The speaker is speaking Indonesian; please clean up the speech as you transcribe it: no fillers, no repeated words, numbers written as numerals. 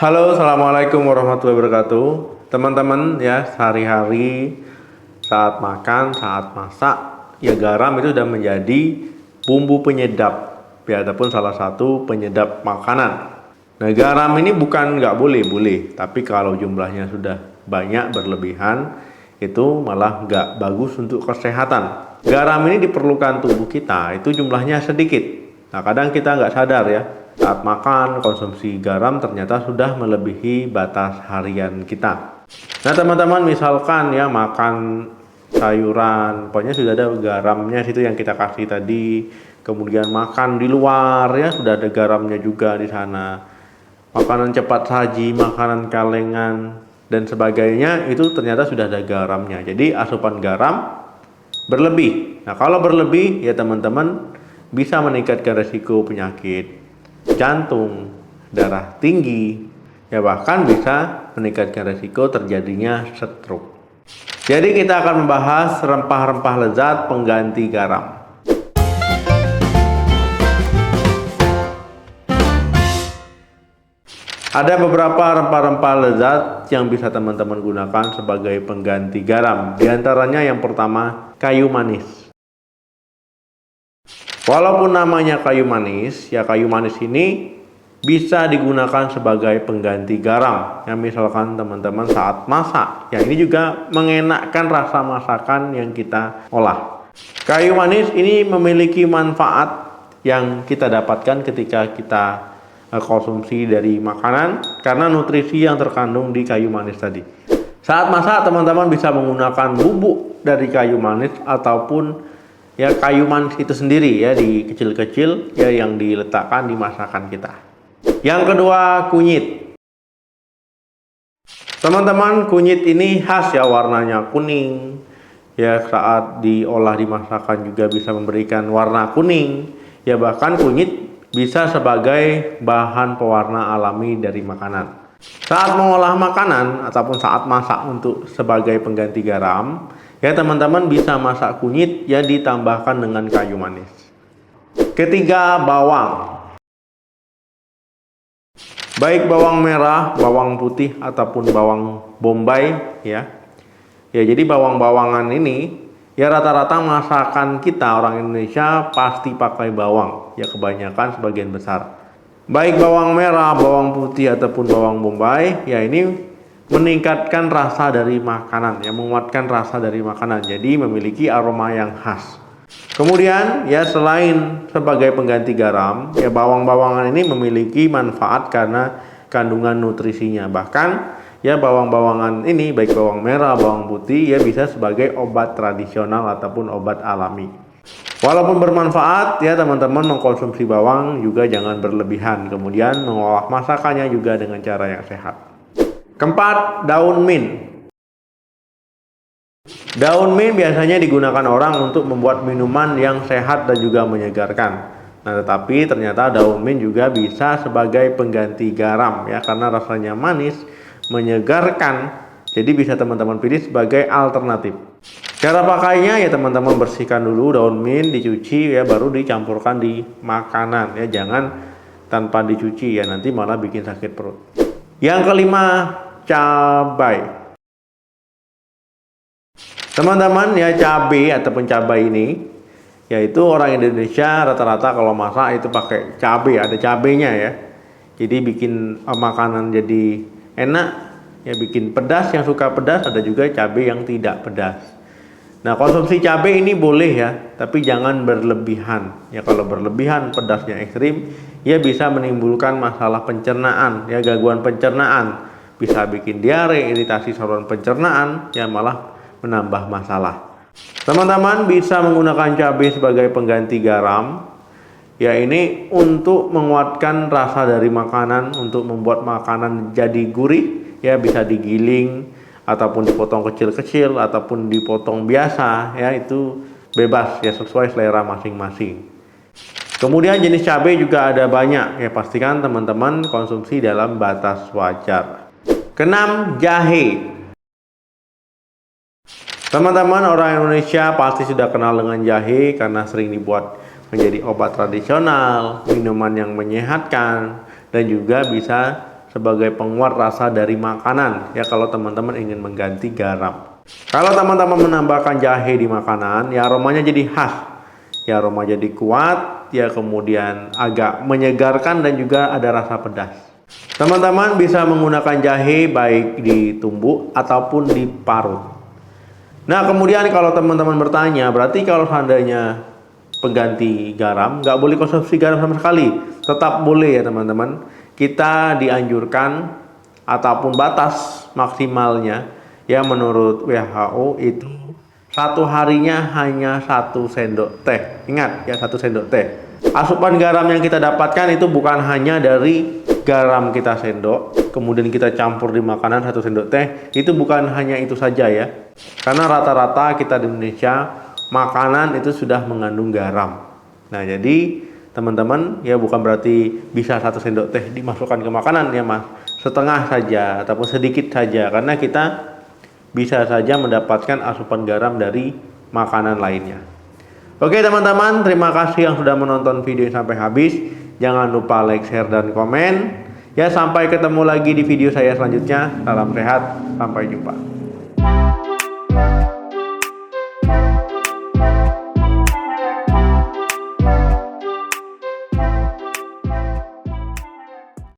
Halo, assalamualaikum warahmatullahi wabarakatuh. Teman-teman ya, sehari-hari saat makan, saat masak, ya garam itu sudah menjadi bumbu penyedap, ya ataupun salah satu penyedap makanan. Nah, garam ini bukan nggak boleh, tapi kalau jumlahnya sudah banyak berlebihan, itu malah nggak bagus untuk kesehatan. Garam ini diperlukan tubuh kita, itu jumlahnya sedikit. Nah, kadang kita nggak sadar ya, saat makan, konsumsi garam ternyata sudah melebihi batas harian kita. Nah, teman-teman misalkan ya makan sayuran, pokoknya sudah ada garamnya situ yang kita kasih tadi. Kemudian makan di luar ya sudah ada garamnya juga di sana. Makanan cepat saji, makanan kalengan dan sebagainya itu ternyata sudah ada garamnya. Jadi asupan garam berlebih. Nah, kalau berlebih ya teman-teman bisa meningkatkan resiko penyakit jantung, darah tinggi, ya bahkan bisa meningkatkan resiko terjadinya stroke. Jadi kita akan membahas rempah-rempah lezat pengganti garam. Ada beberapa rempah-rempah lezat yang bisa teman-teman gunakan sebagai pengganti garam. Di antaranya yang pertama, kayu manis. Walaupun namanya kayu manis, ya kayu manis ini bisa digunakan sebagai pengganti garam. Ya misalkan teman-teman saat masak, ya ini juga mengenakkan rasa masakan yang kita olah. Kayu manis ini memiliki manfaat yang kita dapatkan ketika kita konsumsi dari makanan karena nutrisi yang terkandung di kayu manis tadi. Saat masak teman-teman bisa menggunakan bubuk dari kayu manis ataupun ya kayu manis itu sendiri ya di kecil-kecil ya yang diletakkan di masakan kita. Yang kedua, kunyit. Teman-teman, kunyit ini khas ya, warnanya kuning. Ya saat diolah di masakan juga bisa memberikan warna kuning. Ya bahkan kunyit bisa sebagai bahan pewarna alami dari makanan. Saat mengolah makanan ataupun saat masak untuk sebagai pengganti garam, ya teman-teman bisa masak kunyit ya ditambahkan dengan kayu manis. Ketiga, bawang. Baik bawang merah, bawang putih ataupun bawang bombay ya. Ya jadi bawang-bawangan ini ya rata-rata masakan kita orang Indonesia pasti pakai bawang. Ya kebanyakan sebagian besar. Baik bawang merah, bawang putih ataupun bawang bombay ya ini meningkatkan rasa dari makanan, ya menguatkan rasa dari makanan. Jadi memiliki aroma yang khas. Kemudian ya selain sebagai pengganti garam, ya bawang-bawangan ini memiliki manfaat karena kandungan nutrisinya. Bahkan ya bawang-bawangan ini baik bawang merah, bawang putih ya bisa sebagai obat tradisional ataupun obat alami. Walaupun bermanfaat ya teman-teman mengkonsumsi bawang juga jangan berlebihan. Kemudian mengolah masakannya juga dengan cara yang sehat. Keempat, daun mint. Daun mint biasanya digunakan orang untuk membuat minuman yang sehat dan juga menyegarkan. Nah, tetapi ternyata daun mint juga bisa sebagai pengganti garam ya karena rasanya manis, menyegarkan. Jadi bisa teman-teman pilih sebagai alternatif. Cara pakainya ya teman-teman bersihkan dulu daun mint, dicuci ya baru dicampurkan di makanan ya, jangan tanpa dicuci ya nanti malah bikin sakit perut. Yang kelima, cabai. Teman-teman ya cabai ataupun cabai ini yaitu orang Indonesia rata-rata kalau masak itu pakai cabai, ada cabainya ya. Jadi bikin makanan jadi enak ya, bikin pedas, yang suka pedas, ada juga cabai yang tidak pedas. Nah, konsumsi cabai ini boleh ya, tapi jangan berlebihan. Ya kalau berlebihan pedasnya ekstrim ya bisa menimbulkan masalah pencernaan ya, gangguan pencernaan. Bisa bikin diare, iritasi saluran pencernaan ya malah menambah masalah. Teman-teman bisa menggunakan cabai sebagai pengganti garam. Ya ini untuk menguatkan rasa dari makanan, untuk membuat makanan jadi gurih. Ya bisa digiling ataupun dipotong kecil-kecil ataupun dipotong biasa. Ya itu bebas ya sesuai selera masing-masing. Kemudian jenis cabai juga ada banyak. Ya pastikan teman-teman konsumsi dalam batas wajar. Keenam, jahe. Teman-teman orang Indonesia pasti sudah kenal dengan jahe karena sering dibuat menjadi obat tradisional, minuman yang menyehatkan, dan juga bisa sebagai penguat rasa dari makanan ya kalau teman-teman ingin mengganti garam. Kalau teman-teman menambahkan jahe di makanan ya aromanya jadi khas. Ya aroma jadi kuat, ya kemudian agak menyegarkan dan juga ada rasa pedas. Teman-teman bisa menggunakan jahe baik ditumbuk ataupun diparut. Nah kemudian kalau teman-teman bertanya, berarti kalau seandainya pengganti garam, nggak boleh konsumsi garam sama sekali. Tetap boleh ya teman-teman. Kita dianjurkan ataupun batas maksimalnya ya menurut WHO itu satu harinya hanya 1 sendok teh. Ingat ya 1 sendok teh. Asupan garam yang kita dapatkan itu bukan hanya dari garam kita sendok, kemudian kita campur di makanan 1 sendok teh. Itu bukan hanya itu saja ya. Karena rata-rata kita di Indonesia makanan itu sudah mengandung garam. Nah jadi teman-teman ya bukan berarti bisa 1 sendok teh dimasukkan ke makanan ya mas. Setengah saja ataupun sedikit saja karena kita bisa saja mendapatkan asupan garam dari makanan lainnya. Oke teman-teman, terima kasih yang sudah menonton video sampai habis. Jangan lupa like, share, dan komen. Ya sampai ketemu lagi di video saya selanjutnya. Salam sehat, sampai jumpa.